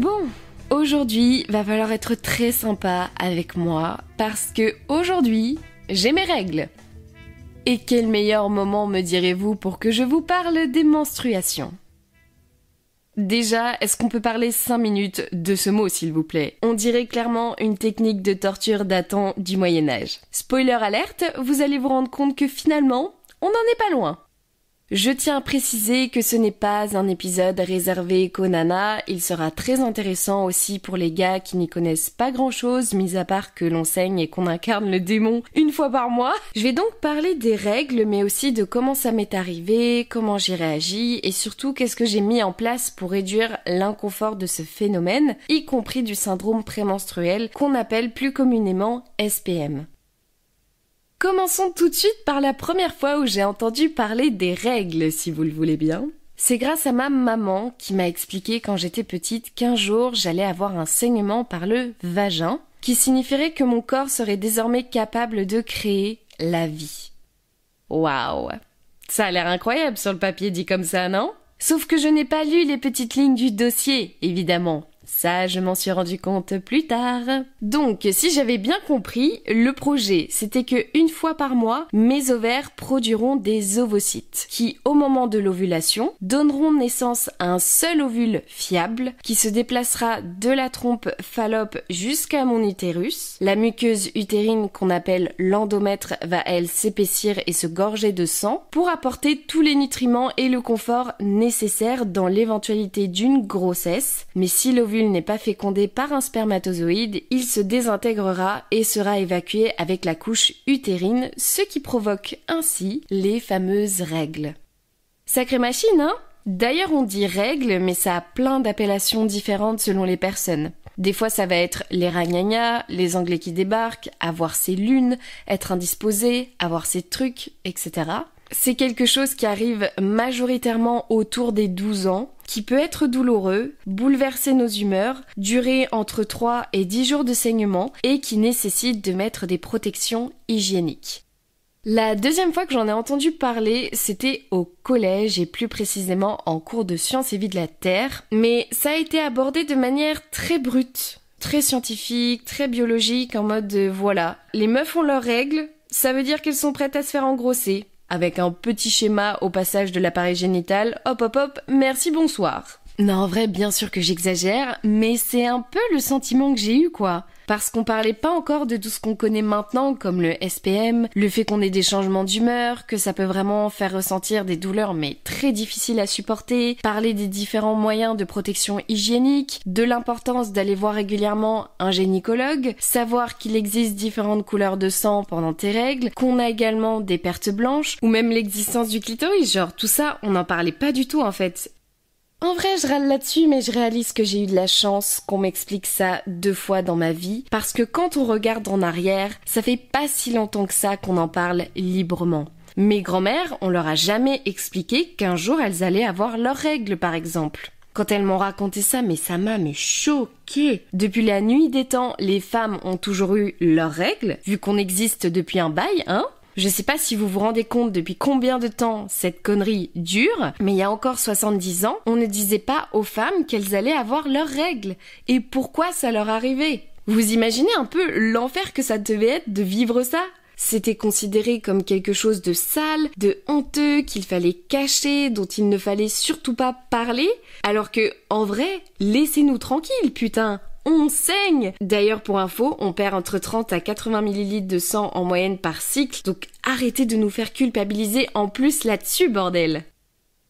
Bon, aujourd'hui, va falloir être très sympa avec moi parce que aujourd'hui, j'ai mes règles. Et quel meilleur moment me direz-vous pour que je vous parle des menstruations ? Déjà, est-ce qu'on peut parler 5 minutes de ce mot, s'il vous plaît ? On dirait clairement une technique de torture datant du Moyen-Âge. Spoiler alerte, vous allez vous rendre compte que finalement, on n'en est pas loin. Je tiens à préciser que ce n'est pas un épisode réservé qu'aux nanas, il sera très intéressant aussi pour les gars qui n'y connaissent pas grand-chose, mis à part que l'on saigne et qu'on incarne le démon une fois par mois. Je vais donc parler des règles, mais aussi de comment ça m'est arrivé, comment j'ai réagi, et surtout qu'est-ce que j'ai mis en place pour réduire l'inconfort de ce phénomène, y compris du syndrome prémenstruel qu'on appelle plus communément SPM. Commençons tout de suite par la première fois où j'ai entendu parler des règles, si vous le voulez bien. C'est grâce à ma maman qui m'a expliqué quand j'étais petite qu'un jour j'allais avoir un saignement par le vagin, qui signifierait que mon corps serait désormais capable de créer la vie. Waouh! Ça a l'air incroyable sur le papier dit comme ça, non? Sauf que je n'ai pas lu les petites lignes du dossier, évidemment. Ça, je m'en suis rendu compte plus tard. Donc, si j'avais bien compris, le projet, c'était que une fois par mois, mes ovaires produiront des ovocytes, qui, au moment de l'ovulation, donneront naissance à un seul ovule fiable, qui se déplacera de la trompe Fallope jusqu'à mon utérus. La muqueuse utérine qu'on appelle l'endomètre va, elle, s'épaissir et se gorger de sang, pour apporter tous les nutriments et le confort nécessaires dans l'éventualité d'une grossesse. Mais si l'ovule n'est pas fécondé par un spermatozoïde, il se désintégrera et sera évacué avec la couche utérine, ce qui provoque ainsi les fameuses règles. Sacrée machine, hein ? D'ailleurs, on dit règles, mais ça a plein d'appellations différentes selon les personnes. Des fois, ça va être les ragnagnas, les Anglais qui débarquent, avoir ses lunes, être indisposé, avoir ses trucs, etc. C'est quelque chose qui arrive majoritairement autour des 12 ans, qui peut être douloureux, bouleverser nos humeurs, durer entre 3 et 10 jours de saignement et qui nécessite de mettre des protections hygiéniques. La deuxième fois que j'en ai entendu parler, c'était au collège et plus précisément en cours de sciences et vie de la Terre, mais ça a été abordé de manière très brute, très scientifique, très biologique, en mode voilà, les meufs ont leurs règles, ça veut dire qu'elles sont prêtes à se faire engrosser. Avec un petit schéma au passage de l'appareil génital, hop hop hop, merci bonsoir. Non, en vrai, bien sûr que j'exagère, mais c'est un peu le sentiment que j'ai eu, quoi. Parce qu'on parlait pas encore de tout ce qu'on connaît maintenant, comme le SPM, le fait qu'on ait des changements d'humeur, que ça peut vraiment faire ressentir des douleurs mais très difficiles à supporter, parler des différents moyens de protection hygiénique, de l'importance d'aller voir régulièrement un gynécologue, savoir qu'il existe différentes couleurs de sang pendant tes règles, qu'on a également des pertes blanches, ou même l'existence du clitoris, genre tout ça, on n'en parlait pas du tout en fait. En vrai, je râle là-dessus, mais je réalise que j'ai eu de la chance qu'on m'explique ça 2 fois dans ma vie, parce que quand on regarde en arrière, ça fait pas si longtemps que ça qu'on en parle librement. Mes grand-mères, on leur a jamais expliqué qu'un jour elles allaient avoir leurs règles, par exemple. Quand elles m'ont raconté ça, mais ça m'a choquée. Depuis la nuit des temps, les femmes ont toujours eu leurs règles, vu qu'on existe depuis un bail, hein ? Je sais pas si vous vous rendez compte depuis combien de temps cette connerie dure, mais il y a encore 70 ans, on ne disait pas aux femmes qu'elles allaient avoir leurs règles. Et pourquoi ça leur arrivait ? Vous imaginez un peu l'enfer que ça devait être de vivre ça ? C'était considéré comme quelque chose de sale, de honteux, qu'il fallait cacher, dont il ne fallait surtout pas parler, alors que, en vrai, laissez-nous tranquilles, putain ! On saigne! D'ailleurs, pour info, on perd entre 30 à 80 ml de sang en moyenne par cycle, donc arrêtez de nous faire culpabiliser en plus là-dessus, bordel!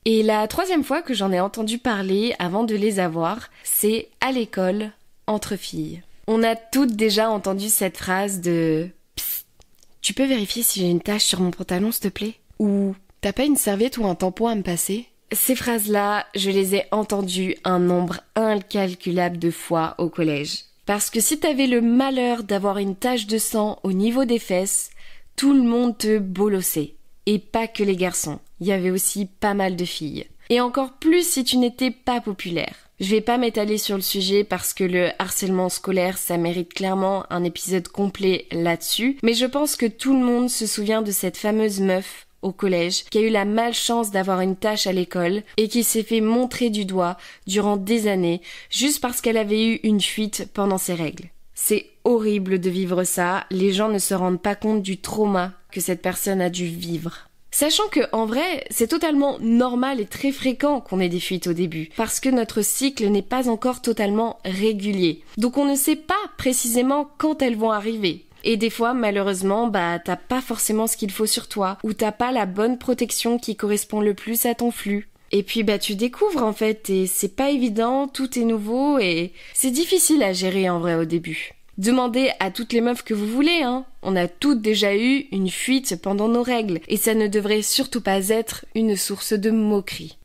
Et la troisième fois que j'en ai entendu parler avant de les avoir, c'est à l'école, entre filles. On a toutes déjà entendu cette phrase de « Psst, tu peux vérifier si j'ai une tache sur mon pantalon, s'il te plaît ?» ou « T'as pas une serviette ou un tampon à me passer ?» Ces phrases-là, je les ai entendues un nombre incalculable de fois au collège. Parce que si t'avais le malheur d'avoir une tache de sang au niveau des fesses, tout le monde te bolossait. Et pas que les garçons, il y avait aussi pas mal de filles. Et encore plus si tu n'étais pas populaire. Je vais pas m'étaler sur le sujet parce que le harcèlement scolaire, ça mérite clairement un épisode complet là-dessus, mais je pense que tout le monde se souvient de cette fameuse meuf au collège qui a eu la malchance d'avoir une tâche à l'école et qui s'est fait montrer du doigt durant des années juste parce qu'elle avait eu une fuite pendant ses règles. C'est horrible de vivre ça, les gens ne se rendent pas compte du trauma que cette personne a dû vivre. Sachant que, en vrai, c'est totalement normal et très fréquent qu'on ait des fuites au début, parce que notre cycle n'est pas encore totalement régulier. Donc on ne sait pas précisément quand elles vont arriver. Et des fois, malheureusement, t'as pas forcément ce qu'il faut sur toi, ou t'as pas la bonne protection qui correspond le plus à ton flux. Et puis tu découvres en fait, et c'est pas évident, tout est nouveau, et c'est difficile à gérer en vrai au début. Demandez à toutes les meufs que vous voulez, hein. On a toutes déjà eu une fuite pendant nos règles, et ça ne devrait surtout pas être une source de moquerie.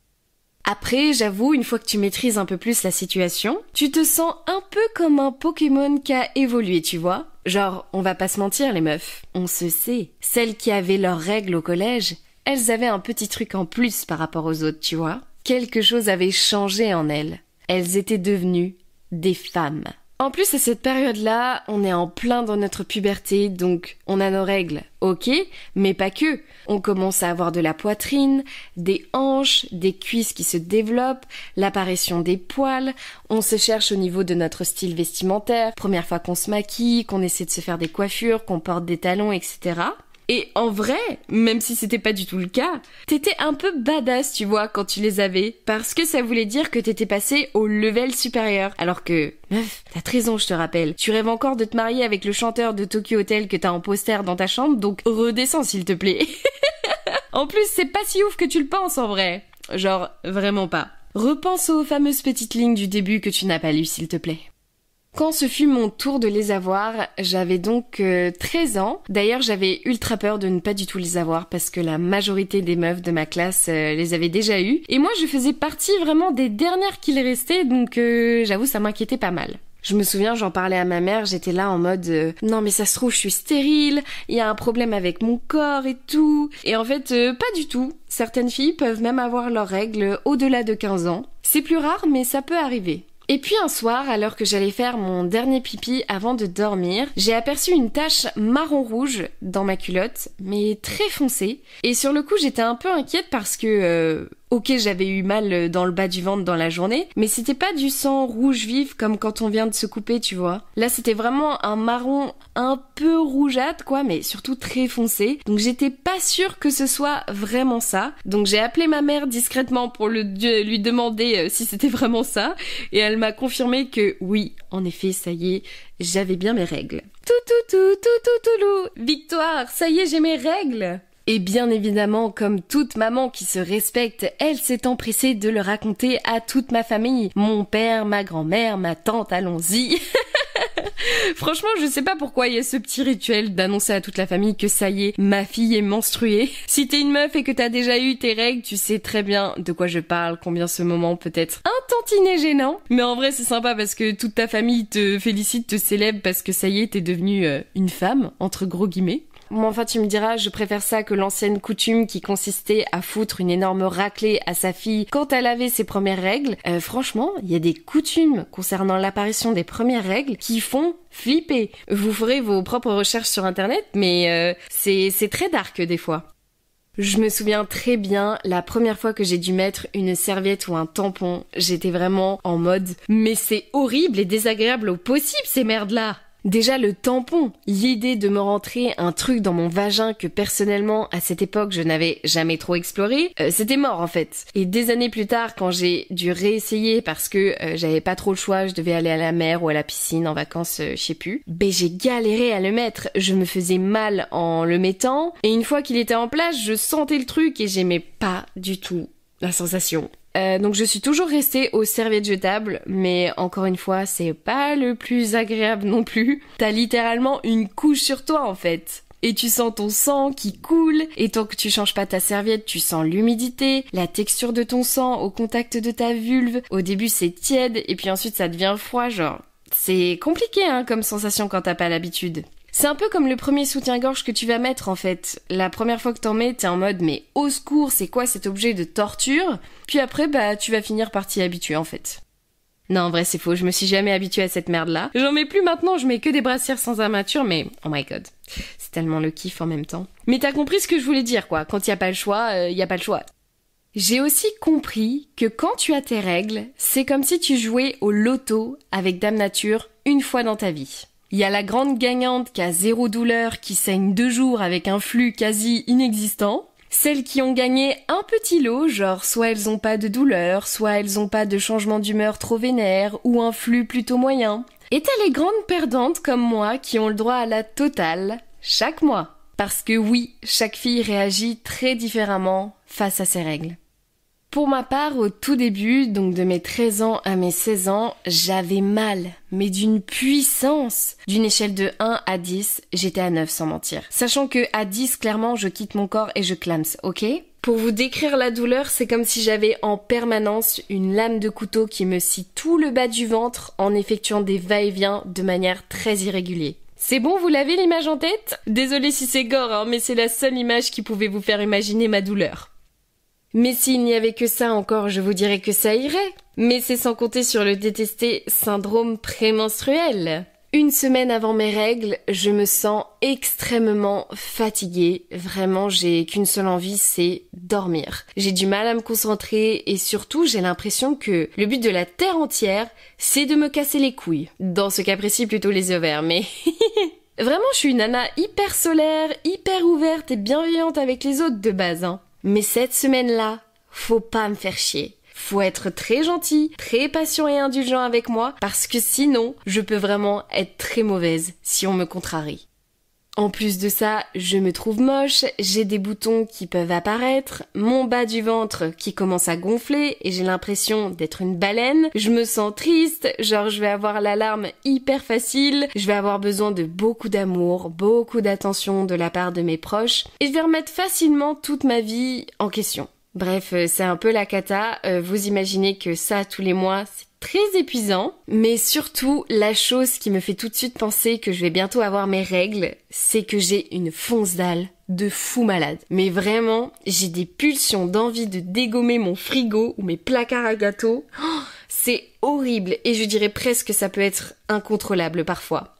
Après, j'avoue, une fois que tu maîtrises un peu plus la situation, tu te sens un peu comme un Pokémon qui a évolué, tu vois. Genre, on va pas se mentir les meufs, on se sait. Celles qui avaient leurs règles au collège, elles avaient un petit truc en plus par rapport aux autres, tu vois. Quelque chose avait changé en elles. Elles étaient devenues des femmes. En plus, à cette période-là, on est en plein dans notre puberté, donc on a nos règles, ok, mais pas que. On commence à avoir de la poitrine, des hanches, des cuisses qui se développent, l'apparition des poils, on se cherche au niveau de notre style vestimentaire, première fois qu'on se maquille, qu'on essaie de se faire des coiffures, qu'on porte des talons, etc. Et en vrai, même si c'était pas du tout le cas, t'étais un peu badass, tu vois, quand tu les avais. Parce que ça voulait dire que t'étais passé au level supérieur. Alors que, meuf, t'as 13 ans, je te rappelle. Tu rêves encore de te marier avec le chanteur de Tokyo Hotel que t'as en poster dans ta chambre, donc redescends s'il te plaît. En plus, c'est pas si ouf que tu le penses en vrai. Genre, vraiment pas. Repense aux fameuses petites lignes du début que tu n'as pas lues, s'il te plaît. Quand ce fut mon tour de les avoir, j'avais donc 13 ans. D'ailleurs, j'avais ultra peur de ne pas du tout les avoir parce que la majorité des meufs de ma classe les avaient déjà eues. Et moi, je faisais partie vraiment des dernières qui les restaient, donc j'avoue, ça m'inquiétait pas mal. Je me souviens, j'en parlais à ma mère, j'étais là en mode non mais ça se trouve je suis stérile, il y a un problème avec mon corps et tout. Et en fait, pas du tout. Certaines filles peuvent même avoir leurs règles au-delà de 15 ans. C'est plus rare, mais ça peut arriver. Et puis un soir, alors que j'allais faire mon dernier pipi avant de dormir, j'ai aperçu une tache marron-rouge dans ma culotte, mais très foncée. Et sur le coup, j'étais un peu inquiète parce que... Ok, j'avais eu mal dans le bas du ventre dans la journée, mais c'était pas du sang rouge vif comme quand on vient de se couper, tu vois. Là, c'était vraiment un marron un peu rougeâtre, quoi, mais surtout très foncé. Donc j'étais pas sûre que ce soit vraiment ça. Donc j'ai appelé ma mère discrètement pour lui demander si c'était vraiment ça. Et elle m'a confirmé que oui, en effet, ça y est, j'avais bien mes règles. Victoire, ça y est, j'ai mes règles. Et bien évidemment, comme toute maman qui se respecte, elle s'est empressée de le raconter à toute ma famille. Mon père, ma grand-mère, ma tante, allons-y. Franchement, je sais pas pourquoi il y a ce petit rituel d'annoncer à toute la famille que ça y est, ma fille est menstruée. Si t'es une meuf et que t'as déjà eu tes règles, tu sais très bien de quoi je parle, combien ce moment peut être un tantinet gênant. Mais en vrai, c'est sympa parce que toute ta famille te félicite, te célèbre parce que ça y est, t'es devenue une femme, entre gros guillemets. Bon, enfin, tu me diras, je préfère ça que l'ancienne coutume qui consistait à foutre une énorme raclée à sa fille quand elle avait ses premières règles. Franchement, il y a des coutumes concernant l'apparition des premières règles qui font flipper. Vous ferez vos propres recherches sur internet, mais c'est très dark des fois. Je me souviens très bien la première fois que j'ai dû mettre une serviette ou un tampon. J'étais vraiment en mode « Mais c'est horrible et désagréable au possible ces merdes-là !» Déjà le tampon, l'idée de me rentrer un truc dans mon vagin que personnellement à cette époque je n'avais jamais trop exploré, c'était mort en fait. Et des années plus tard quand j'ai dû réessayer parce que j'avais pas trop le choix, je devais aller à la mer ou à la piscine en vacances, je sais plus, j'ai galéré à le mettre, je me faisais mal en le mettant et une fois qu'il était en place je sentais le truc et j'aimais pas du tout la sensation. Donc je suis toujours restée aux serviettes jetables, mais encore une fois, c'est pas le plus agréable non plus. T'as littéralement une couche sur toi en fait. Et tu sens ton sang qui coule, et tant que tu changes pas ta serviette, tu sens l'humidité, la texture de ton sang au contact de ta vulve. Au début c'est tiède, et puis ensuite ça devient froid, genre. C'est compliqué comme sensation quand t'as pas l'habitude. C'est un peu comme le premier soutien-gorge que tu vas mettre en fait. La première fois que t'en mets, t'es en mode mais au secours, c'est quoi cet objet de torture? Puis après, tu vas finir par t'y habituer en fait. Non, en vrai, c'est faux, je me suis jamais habituée à cette merde-là. J'en mets plus maintenant, je mets que des brassières sans armature, mais oh my god. C'est tellement le kiff en même temps. Mais t'as compris ce que je voulais dire, quoi. Quand y a pas le choix, y a pas le choix. J'ai aussi compris que quand tu as tes règles, c'est comme si tu jouais au loto avec Dame Nature une fois dans ta vie. Il y a la grande gagnante qui a 0 douleur, qui saigne 2 jours avec un flux quasi inexistant. Celles qui ont gagné un petit lot, genre soit elles ont pas de douleur, soit elles ont pas de changement d'humeur trop vénère, ou un flux plutôt moyen. Et t'as les grandes perdantes comme moi qui ont le droit à la totale chaque mois. Parce que oui, chaque fille réagit très différemment face à ses règles. Pour ma part, au tout début, donc de mes 13 ans à mes 16 ans, j'avais mal, mais d'une puissance. D'une échelle de 1 à 10, j'étais à 9 sans mentir. Sachant que à 10, clairement, je quitte mon corps et je clame, ok ? Pour vous décrire la douleur, c'est comme si j'avais en permanence une lame de couteau qui me scie tout le bas du ventre en effectuant des va-et-vient de manière très irrégulière. C'est bon, vous l'avez l'image en tête ? Désolée si c'est gore, hein, mais c'est la seule image qui pouvait vous faire imaginer ma douleur. Mais s'il n'y avait que ça encore, je vous dirais que ça irait. Mais c'est sans compter sur le détesté syndrome prémenstruel. Une semaine avant mes règles, je me sens extrêmement fatiguée. Vraiment, j'ai qu'une seule envie, c'est dormir. J'ai du mal à me concentrer et surtout, j'ai l'impression que le but de la terre entière, c'est de me casser les couilles. Dans ce cas précis, plutôt les ovaires, mais... Vraiment, je suis une nana hyper solaire, hyper ouverte et bienveillante avec les autres de base, hein. Mais cette semaine-là, faut pas me faire chier. Faut être très gentil, très patient et indulgent avec moi, parce que sinon, je peux vraiment être très mauvaise si on me contrarie. En plus de ça, je me trouve moche, j'ai des boutons qui peuvent apparaître, mon bas du ventre qui commence à gonfler et j'ai l'impression d'être une baleine, je me sens triste, genre je vais avoir l'alarme hyper facile, je vais avoir besoin de beaucoup d'amour, beaucoup d'attention de la part de mes proches et je vais remettre facilement toute ma vie en question. Bref, c'est un peu la cata, vous imaginez que ça tous les mois, c'est très épuisant, mais surtout, la chose qui me fait tout de suite penser que je vais bientôt avoir mes règles, c'est que j'ai une fonce dalle de fou malade. Mais vraiment, j'ai des pulsions d'envie de dégommer mon frigo ou mes placards à gâteaux. Oh, c'est horrible et je dirais presque que ça peut être incontrôlable parfois.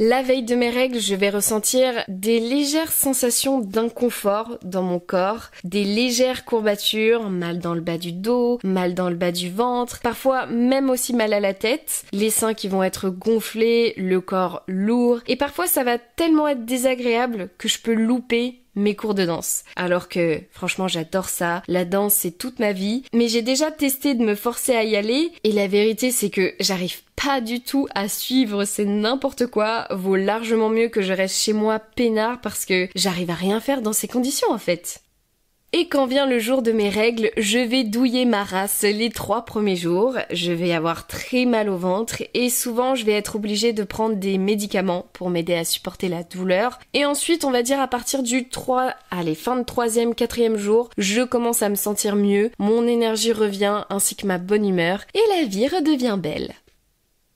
La veille de mes règles, je vais ressentir des légères sensations d'inconfort dans mon corps, des légères courbatures, mal dans le bas du dos, mal dans le bas du ventre, parfois même aussi mal à la tête, les seins qui vont être gonflés, le corps lourd, et parfois ça va tellement être désagréable que je peux louper mes cours de danse. Alors que, franchement, j'adore ça. La danse, c'est toute ma vie. Mais j'ai déjà testé de me forcer à y aller. Et la vérité, c'est que j'arrive pas du tout à suivre. C'est n'importe quoi. Vaut largement mieux que je reste chez moi peinard parce que j'arrive à rien faire dans ces conditions, en fait. Et quand vient le jour de mes règles, je vais douiller ma race les 3 premiers jours. Je vais avoir très mal au ventre et souvent je vais être obligée de prendre des médicaments pour m'aider à supporter la douleur. Et ensuite, on va dire à partir du fin de 3e, 4e jour, je commence à me sentir mieux, mon énergie revient ainsi que ma bonne humeur et la vie redevient belle.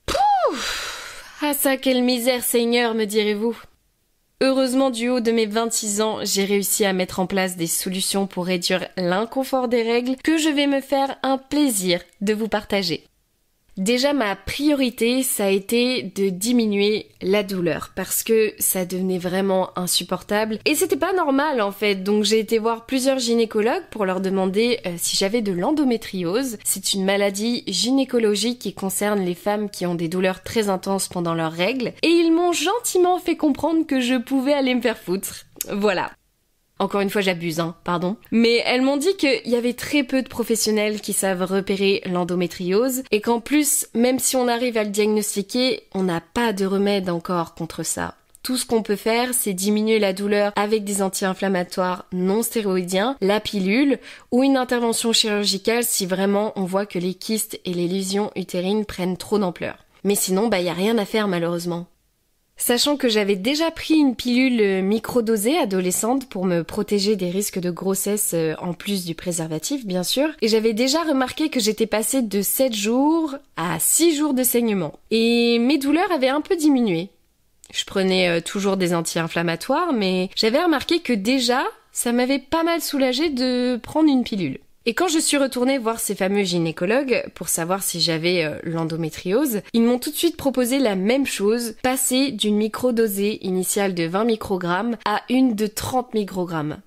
Pouf! Ah ça, quelle misère Seigneur, me direz-vous. Heureusement, du haut de mes 26 ans, j'ai réussi à mettre en place des solutions pour réduire l'inconfort des règles que je vais me faire un plaisir de vous partager. Déjà, ma priorité, ça a été de diminuer la douleur parce que ça devenait vraiment insupportable et c'était pas normal en fait. Donc j'ai été voir plusieurs gynécologues pour leur demander si j'avais de l'endométriose. C'est une maladie gynécologique qui concerne les femmes qui ont des douleurs très intenses pendant leurs règles et ils m'ont gentiment fait comprendre que je pouvais aller me faire foutre. Voilà. Encore une fois, j'abuse, pardon. Mais elles m'ont dit qu'il y avait très peu de professionnels qui savent repérer l'endométriose et qu'en plus, même si on arrive à le diagnostiquer, on n'a pas de remède encore contre ça. Tout ce qu'on peut faire, c'est diminuer la douleur avec des anti-inflammatoires non stéroïdiens, la pilule ou une intervention chirurgicale si vraiment on voit que les kystes et les lésions utérines prennent trop d'ampleur. Mais sinon, y a rien à faire malheureusement. Sachant que j'avais déjà pris une pilule microdosée adolescente pour me protéger des risques de grossesse en plus du préservatif bien sûr, et j'avais déjà remarqué que j'étais passée de 7 jours à 6 jours de saignement. Et mes douleurs avaient un peu diminué. Je prenais toujours des anti-inflammatoires, mais j'avais remarqué que déjà, ça m'avait pas mal soulagée de prendre une pilule. Et quand je suis retournée voir ces fameux gynécologues pour savoir si j'avais l'endométriose, ils m'ont tout de suite proposé la même chose, passer d'une microdosée initiale de 20 microgrammes à une de 30 microgrammes.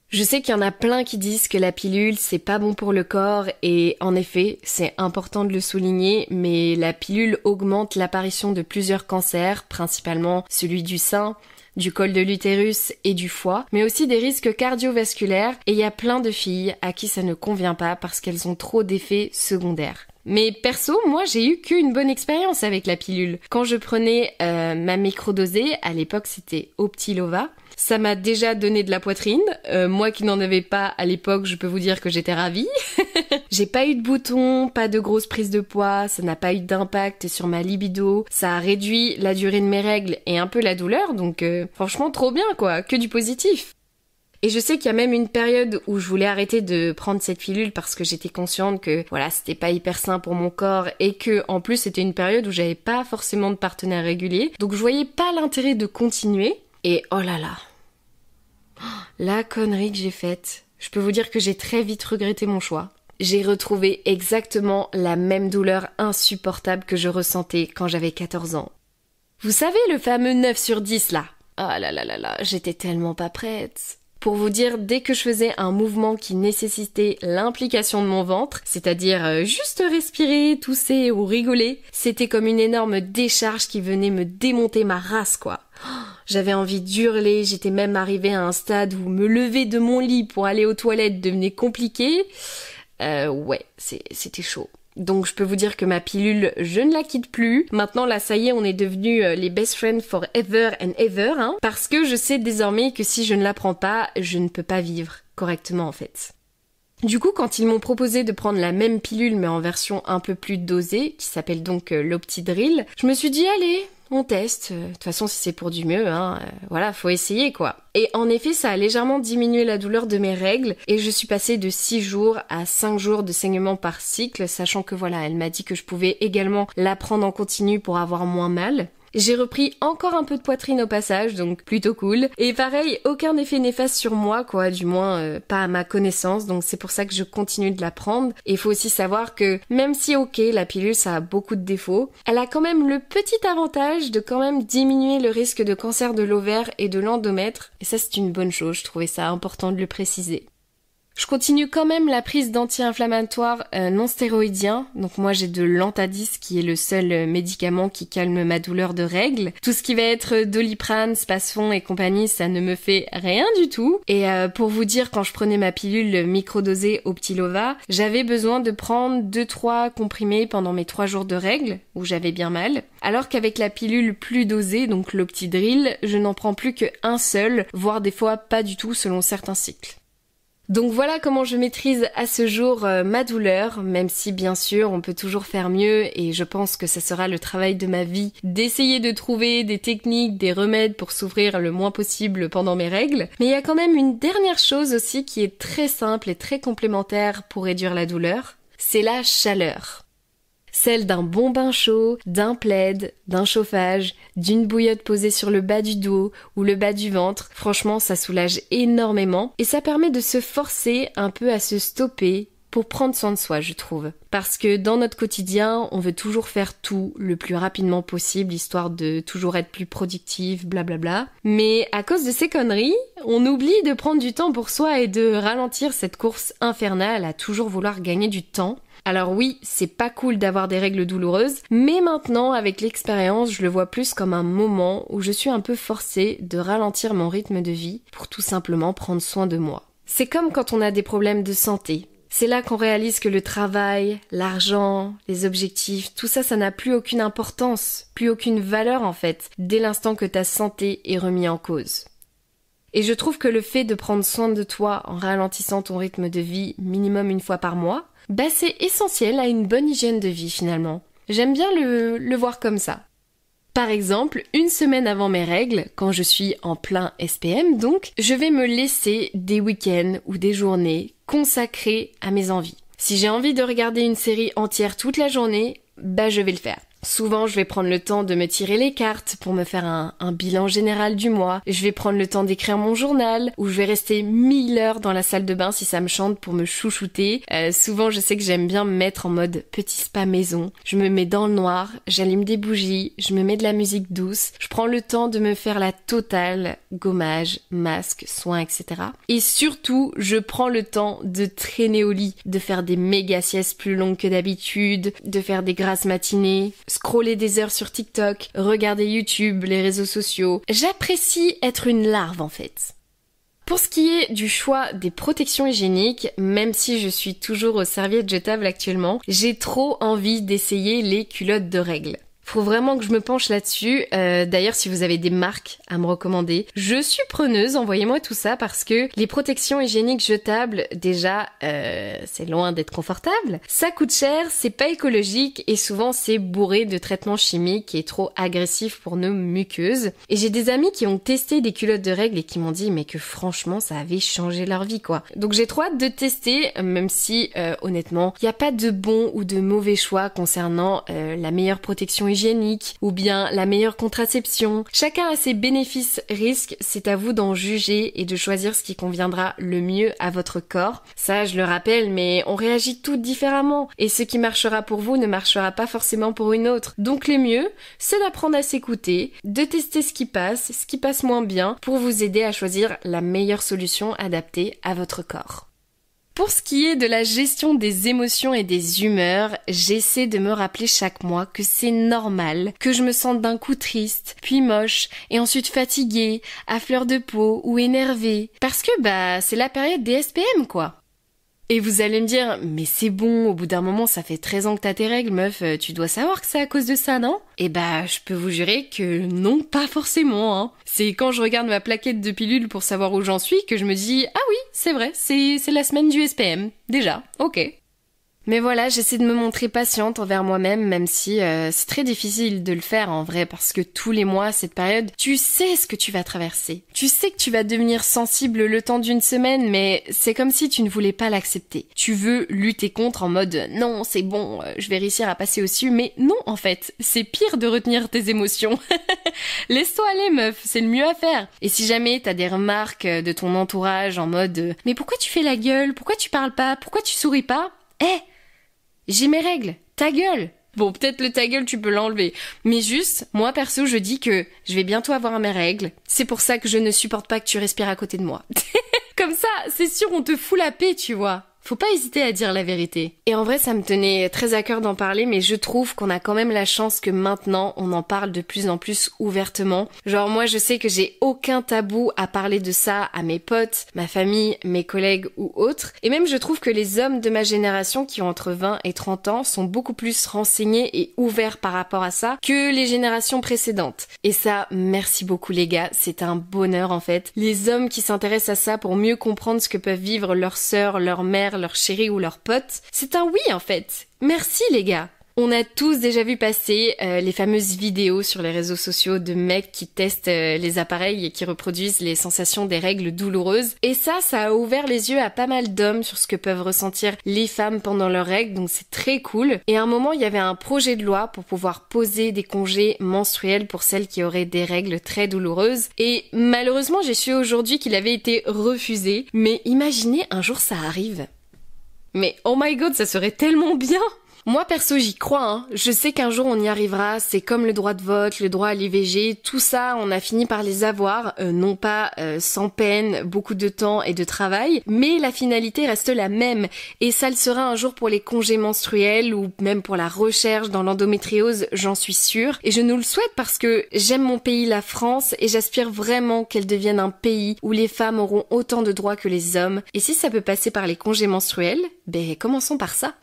Je sais qu'il y en a plein qui disent que la pilule c'est pas bon pour le corps et en effet c'est important de le souligner, mais la pilule augmente l'apparition de plusieurs cancers, principalement celui du sein, du col de l'utérus et du foie, mais aussi des risques cardiovasculaires, et il y a plein de filles à qui ça ne convient pas parce qu'elles ont trop d'effets secondaires. Mais perso, moi j'ai eu qu'une bonne expérience avec la pilule. Quand je prenais ma microdosée, à l'époque c'était Optilova, ça m'a déjà donné de la poitrine. Moi qui n'en avais pas à l'époque, je peux vous dire que j'étais ravie. J'ai pas eu de boutons, pas de grosses prises de poids, ça n'a pas eu d'impact sur ma libido, ça a réduit la durée de mes règles et un peu la douleur, donc franchement trop bien quoi, que du positif. Et je sais qu'il y a même une période où je voulais arrêter de prendre cette pilule parce que j'étais consciente que voilà, c'était pas hyper sain pour mon corps et que en plus c'était une période où j'avais pas forcément de partenaire régulier. Donc je voyais pas l'intérêt de continuer et oh là là. La connerie que j'ai faite. Je peux vous dire que j'ai très vite regretté mon choix. J'ai retrouvé exactement la même douleur insupportable que je ressentais quand j'avais 14 ans. Vous savez le fameux 9 sur 10 là? Ah là là là là, j'étais tellement pas prête. Pour vous dire, dès que je faisais un mouvement qui nécessitait l'implication de mon ventre, c'est-à-dire juste respirer, tousser ou rigoler, c'était comme une énorme décharge qui venait me démonter ma race, quoi. J'avais envie d'hurler, j'étais même arrivée à un stade où me lever de mon lit pour aller aux toilettes devenait compliqué. Ouais, c'était chaud. Donc je peux vous dire que ma pilule, je ne la quitte plus. Maintenant là, ça y est, on est devenus les best friends forever and ever, hein, parce que je sais désormais que si je ne la prends pas, je ne peux pas vivre correctement en fait. Du coup, quand ils m'ont proposé de prendre la même pilule mais en version un peu plus dosée, qui s'appelle donc l'Optidril, je me suis dit allez, on teste. De toute façon, si c'est pour du mieux, hein, voilà, faut essayer quoi. Et en effet, ça a légèrement diminué la douleur de mes règles et je suis passée de 6 jours à 5 jours de saignement par cycle, sachant que voilà, elle m'a dit que je pouvais également la prendre en continu pour avoir moins mal. J'ai repris encore un peu de poitrine au passage, donc plutôt cool. Et pareil, aucun effet néfaste sur moi, quoi, du moins pas à ma connaissance, donc c'est pour ça que je continue de la prendre. Et il faut aussi savoir que même si ok, la pilule ça a beaucoup de défauts, elle a quand même le petit avantage de quand même diminuer le risque de cancer de l'ovaire et de l'endomètre. Et ça c'est une bonne chose, je trouvais ça important de le préciser. Je continue quand même la prise d'anti-inflammatoires non stéroïdiens. Donc moi j'ai de l'Antadis qui est le seul médicament qui calme ma douleur de règles. Tout ce qui va être Doliprane, Spasfon et compagnie, ça ne me fait rien du tout. Et pour vous dire, quand je prenais ma pilule microdosée Optilova, j'avais besoin de prendre 2-3 comprimés pendant mes 3 jours de règles, où j'avais bien mal. Alors qu'avec la pilule plus dosée, donc l'Optidril, je n'en prends plus qu'un seul, voire des fois pas du tout selon certains cycles. Donc voilà comment je maîtrise à ce jour ma douleur, même si bien sûr on peut toujours faire mieux et je pense que ça sera le travail de ma vie d'essayer de trouver des techniques, des remèdes pour souffrir le moins possible pendant mes règles. Mais il y a quand même une dernière chose aussi qui est très simple et très complémentaire pour réduire la douleur, c'est la chaleur. Celle d'un bon bain chaud, d'un plaid, d'un chauffage, d'une bouillotte posée sur le bas du dos ou le bas du ventre. Franchement, ça soulage énormément et ça permet de se forcer un peu à se stopper pour prendre soin de soi, je trouve. Parce que dans notre quotidien, on veut toujours faire tout le plus rapidement possible, histoire de toujours être plus productif, blablabla. Mais à cause de ces conneries, on oublie de prendre du temps pour soi et de ralentir cette course infernale à toujours vouloir gagner du temps. Alors oui, c'est pas cool d'avoir des règles douloureuses, mais maintenant, avec l'expérience, je le vois plus comme un moment où je suis un peu forcée de ralentir mon rythme de vie pour tout simplement prendre soin de moi. C'est comme quand on a des problèmes de santé. C'est là qu'on réalise que le travail, l'argent, les objectifs, tout ça, ça n'a plus aucune importance, plus aucune valeur en fait, dès l'instant que ta santé est remise en cause. Et je trouve que le fait de prendre soin de toi en ralentissant ton rythme de vie minimum une fois par mois, c'est essentiel à une bonne hygiène de vie finalement. J'aime bien le voir comme ça. Par exemple, une semaine avant mes règles, quand je suis en plein SPM donc, je vais me laisser des week-ends ou des journées consacrées à mes envies. Si j'ai envie de regarder une série entière toute la journée, je vais le faire. Souvent, je vais prendre le temps de me tirer les cartes pour me faire un bilan général du mois. Je vais prendre le temps d'écrire mon journal, ou je vais rester 1000 heures dans la salle de bain si ça me chante pour me chouchouter. Souvent, je sais que j'aime bien me mettre en mode petit spa maison. Je me mets dans le noir, j'allume des bougies, je me mets de la musique douce. Je prends le temps de me faire la totale, gommage, masque, soins, etc. Et surtout, je prends le temps de traîner au lit, de faire des méga siestes plus longues que d'habitude, de faire des grasses matinées, scroller des heures sur TikTok, regarder YouTube, les réseaux sociaux. J'apprécie être une larve en fait. Pour ce qui est du choix des protections hygiéniques, même si je suis toujours aux serviettes jetables actuellement, j'ai trop envie d'essayer les culottes de règles. Faut vraiment que je me penche là-dessus. D'ailleurs, si vous avez des marques à me recommander, je suis preneuse, envoyez-moi tout ça parce que les protections hygiéniques jetables, déjà, c'est loin d'être confortable. Ça coûte cher, c'est pas écologique et souvent c'est bourré de traitements chimiques et trop agressifs pour nos muqueuses. Et j'ai des amis qui ont testé des culottes de règles et qui m'ont dit mais que franchement ça avait changé leur vie quoi. Donc j'ai trop hâte de tester, même si honnêtement, il n'y a pas de bon ou de mauvais choix concernant la meilleure protection hygiénique ou bien la meilleure contraception. Chacun a ses bénéfices-risques, c'est à vous d'en juger et de choisir ce qui conviendra le mieux à votre corps. Ça, je le rappelle, mais on réagit toutes différemment et ce qui marchera pour vous ne marchera pas forcément pour une autre. Donc le mieux, c'est d'apprendre à s'écouter, de tester ce qui passe moins bien pour vous aider à choisir la meilleure solution adaptée à votre corps. Pour ce qui est de la gestion des émotions et des humeurs, j'essaie de me rappeler chaque mois que c'est normal que je me sente d'un coup triste, puis moche, et ensuite fatiguée, à fleur de peau ou énervée. Parce que c'est la période des SPM quoi. Et vous allez me dire, mais c'est bon, au bout d'un moment ça fait 13 ans que t'as tes règles, meuf, tu dois savoir que c'est à cause de ça, non? Eh je peux vous jurer que non, pas forcément, hein. C'est quand je regarde ma plaquette de pilules pour savoir où j'en suis que je me dis, ah oui, c'est vrai, c'est la semaine du SPM, déjà, ok. Mais voilà, j'essaie de me montrer patiente envers moi-même, même si c'est très difficile de le faire en vrai, parce que tous les mois, cette période, tu sais ce que tu vas traverser. Tu sais que tu vas devenir sensible le temps d'une semaine, mais c'est comme si tu ne voulais pas l'accepter. Tu veux lutter contre en mode « non, c'est bon, je vais réussir à passer au-dessus », mais non en fait, c'est pire de retenir tes émotions. Laisse-toi aller meuf, c'est le mieux à faire. Et si jamais t'as des remarques de ton entourage en mode « mais pourquoi tu fais la gueule? Pourquoi tu parles pas? Pourquoi tu souris pas ?» J'ai mes règles, ta gueule. Bon, peut-être le ta gueule, tu peux l'enlever. Mais juste, moi perso, je dis que je vais bientôt avoir mes règles. C'est pour ça que je ne supporte pas que tu respires à côté de moi. Comme ça, c'est sûr, on te fout la paix, tu vois. Faut pas hésiter à dire la vérité. Et en vrai, ça me tenait très à cœur d'en parler, mais je trouve qu'on a quand même la chance que maintenant, on en parle de plus en plus ouvertement. Genre, moi, je sais que j'ai aucun tabou à parler de ça à mes potes, ma famille, mes collègues ou autres. Et même, je trouve que les hommes de ma génération qui ont entre 20 et 30 ans sont beaucoup plus renseignés et ouverts par rapport à ça que les générations précédentes. Et ça, merci beaucoup les gars, c'est un bonheur en fait. Les hommes qui s'intéressent à ça pour mieux comprendre ce que peuvent vivre leurs sœurs, leurs mères, leur chéri ou leur pote, c'est un oui en fait. Merci les gars. On a tous déjà vu passer les fameuses vidéos sur les réseaux sociaux de mecs qui testent les appareils et qui reproduisent les sensations des règles douloureuses. Et ça a ouvert les yeux à pas mal d'hommes sur ce que peuvent ressentir les femmes pendant leurs règles, donc c'est très cool. Et à un moment, il y avait un projet de loi pour pouvoir poser des congés menstruels pour celles qui auraient des règles très douloureuses. Et malheureusement, j'ai su aujourd'hui qu'il avait été refusé. Mais imaginez, un jour ça arrive. Mais oh my god, ça serait tellement bien! Moi perso j'y crois, hein. Je sais qu'un jour on y arrivera, c'est comme le droit de vote, le droit à l'IVG, tout ça on a fini par les avoir, non pas sans peine, beaucoup de temps et de travail, mais la finalité reste la même, et ça le sera un jour pour les congés menstruels ou même pour la recherche dans l'endométriose, j'en suis sûre, et je nous le souhaite parce que j'aime mon pays, la France, et j'aspire vraiment qu'elle devienne un pays où les femmes auront autant de droits que les hommes, et si ça peut passer par les congés menstruels, commençons par ça.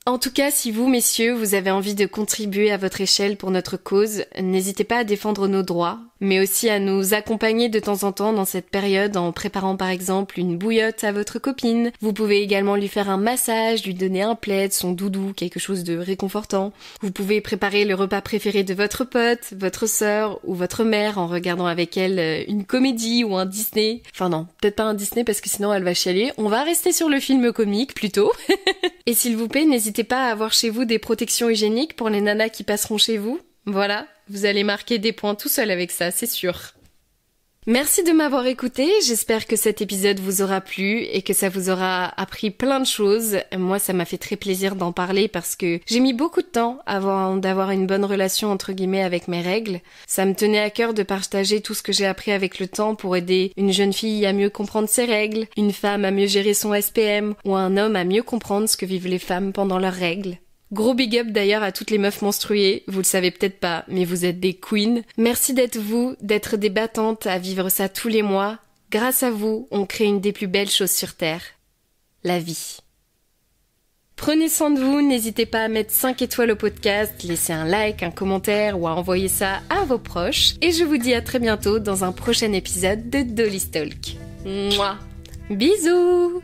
En tout cas, si vous, messieurs, vous avez envie de contribuer à votre échelle pour notre cause, n'hésitez pas à défendre nos droits, mais aussi à nous accompagner de temps en temps dans cette période en préparant par exemple une bouillotte à votre copine. Vous pouvez également lui faire un massage, lui donner un plaid, son doudou, quelque chose de réconfortant. Vous pouvez préparer le repas préféré de votre pote, votre sœur ou votre mère en regardant avec elle une comédie ou un Disney. Enfin non, peut-être pas un Disney parce que sinon elle va chialer. On va rester sur le film comique plutôt. Et s'il vous plaît, n'hésitez pas à avoir chez vous des protections hygiéniques pour les nanas qui passeront chez vous. Voilà, vous allez marquer des points tout seul avec ça, c'est sûr. Merci de m'avoir écouté, j'espère que cet épisode vous aura plu et que ça vous aura appris plein de choses. Moi, ça m'a fait très plaisir d'en parler parce que j'ai mis beaucoup de temps avant d'avoir une bonne relation entre guillemets avec mes règles. Ça me tenait à cœur de partager tout ce que j'ai appris avec le temps pour aider une jeune fille à mieux comprendre ses règles, une femme à mieux gérer son SPM ou un homme à mieux comprendre ce que vivent les femmes pendant leurs règles. Gros big up d'ailleurs à toutes les meufs menstruées, vous le savez peut-être pas, mais vous êtes des queens. Merci d'être vous, d'être des battantes à vivre ça tous les mois. Grâce à vous, on crée une des plus belles choses sur Terre. La vie. Prenez soin de vous, n'hésitez pas à mettre 5 étoiles au podcast, laisser un like, un commentaire ou à envoyer ça à vos proches. Et je vous dis à très bientôt dans un prochain épisode de Dolly Talk. Mouah. Bisous.